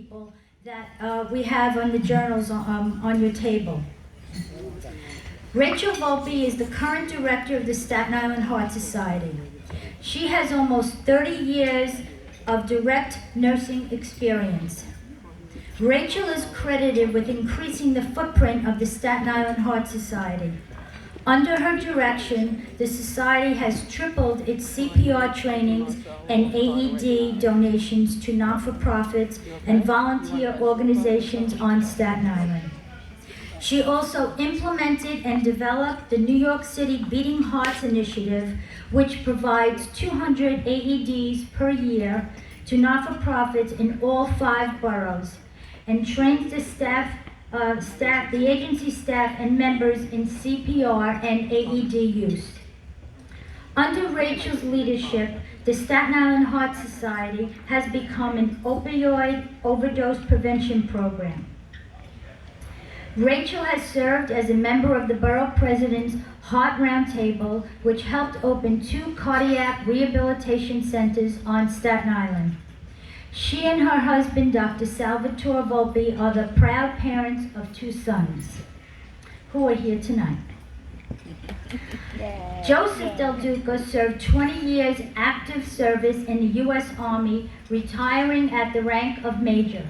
people that we have on the journals on your table. Rachel Volpe is the current director of the Staten Island Heart Society. She has almost 30 years of direct nursing experience. Rachel is credited with increasing the footprint of the Staten Island Heart Society. Under her direction, the Society has tripled its CPR trainings and AED donations to not-for-profits and volunteer organizations on Staten Island. She also implemented and developed the New York City Beating Hearts Initiative, which provides 200 AEDs per year to not-for-profits in all 5 boroughs, and trains the agency staff and members in CPR and AED use. Under Rachel's leadership, the Staten Island Heart Society has become an opioid overdose prevention program. Rachel has served as a member of the Borough President's Heart Roundtable, which helped open 2 cardiac rehabilitation centers on Staten Island. She and her husband, Dr. Salvatore Volpe, are the proud parents of 2 sons who are here tonight. Yay. Joseph Del Duca served 20 years active service in the U.S. Army, retiring at the rank of major.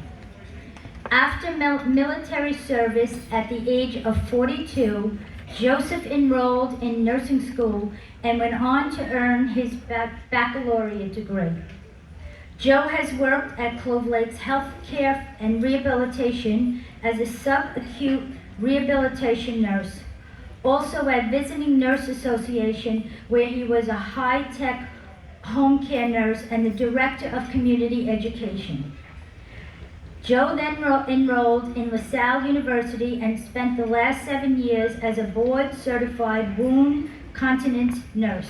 After military service at the age of 42, Joseph enrolled in nursing school and went on to earn his baccalaureate degree. Joe has worked at Clove Lake's Healthcare and Rehabilitation as a subacute rehabilitation nurse. Also at Visiting Nurse Association, where he was a high-tech home care nurse and the director of community education. Joe then enrolled in LaSalle University and spent the last 7 years as a board-certified wound continence nurse.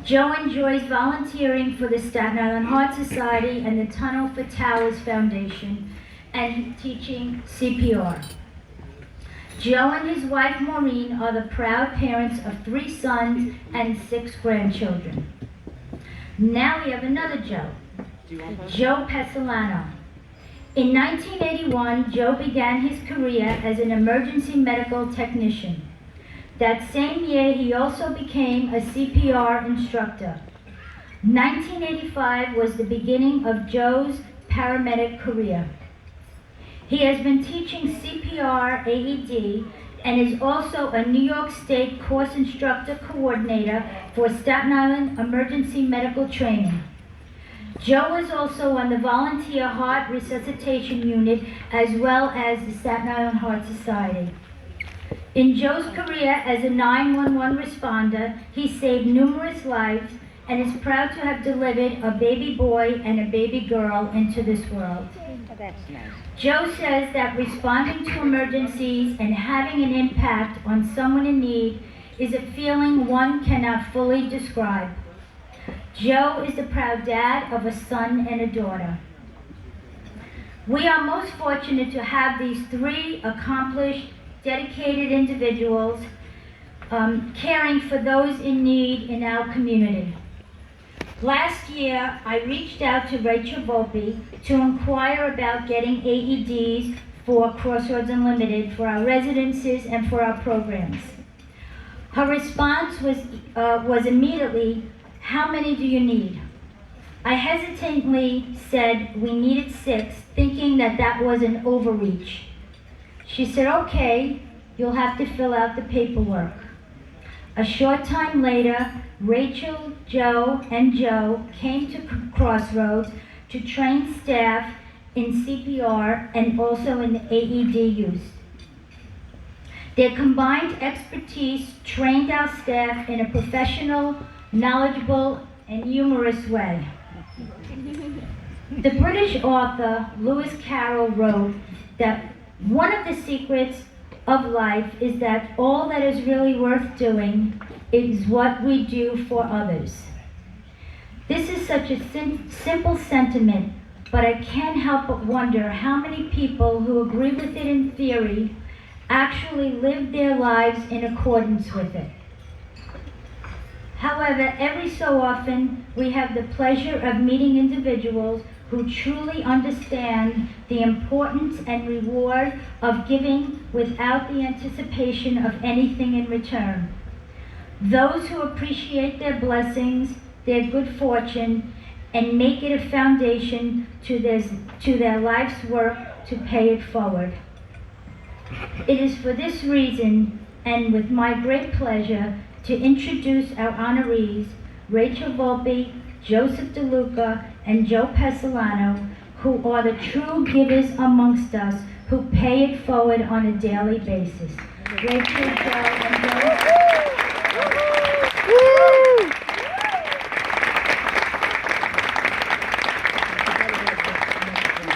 Joe enjoys volunteering for the Staten Island Heart Society and the Tunnel for Towers Foundation and teaching CPR. Joe and his wife Maureen are the proud parents of 3 sons and 6 grandchildren. Now we have another Joe, Joe Pesolano. In 1981, Joe began his career as an emergency medical technician. That same year, he also became a CPR instructor. 1985 was the beginning of Joe's paramedic career. He has been teaching CPR AED and is also a New York State course instructor coordinator for Staten Island Emergency Medical Training. Joe is also on the Volunteer Heart Resuscitation Unit as well as the Staten Island Heart Society. In Joe's career as a 911 responder, he saved numerous lives and is proud to have delivered a baby boy and a baby girl into this world. Oh, that's nice. Joe says that responding to emergencies and having an impact on someone in need is a feeling one cannot fully describe. Joe is the proud dad of a son and a daughter. We are most fortunate to have these 3 accomplished, dedicated individuals caring for those in need in our community. Last year, I reached out to Rachel Volpe to inquire about getting AEDs for Crossroads Unlimited for our residences and for our programs. Her response was immediately, "How many do you need?" I hesitantly said we needed 6, thinking that was an overreach. She said, "Okay, you'll have to fill out the paperwork." A short time later, Rachel, Joe, and Joe came to Crossroads to train staff in CPR and also in AED use. Their combined expertise trained our staff in a professional, knowledgeable, and humorous way. The British author Lewis Carroll wrote that one of the secrets of life is that all that is really worth doing is what we do for others. This is such a simple sentiment, but I can't help but wonder how many people who agree with it in theory actually live their lives in accordance with it. However, every so often we have the pleasure of meeting individuals who truly understand the importance and reward of giving without the anticipation of anything in return. Those who appreciate their blessings, their good fortune, and make it a foundation to their life's work to pay it forward. It is for this reason, and with my great pleasure, to introduce our honorees, Rachel Volpe, Joseph DeLuca, and Joe Pesolano, who are the true givers amongst us, who pay it forward on a daily basis. Rachel, Joe, and Joe.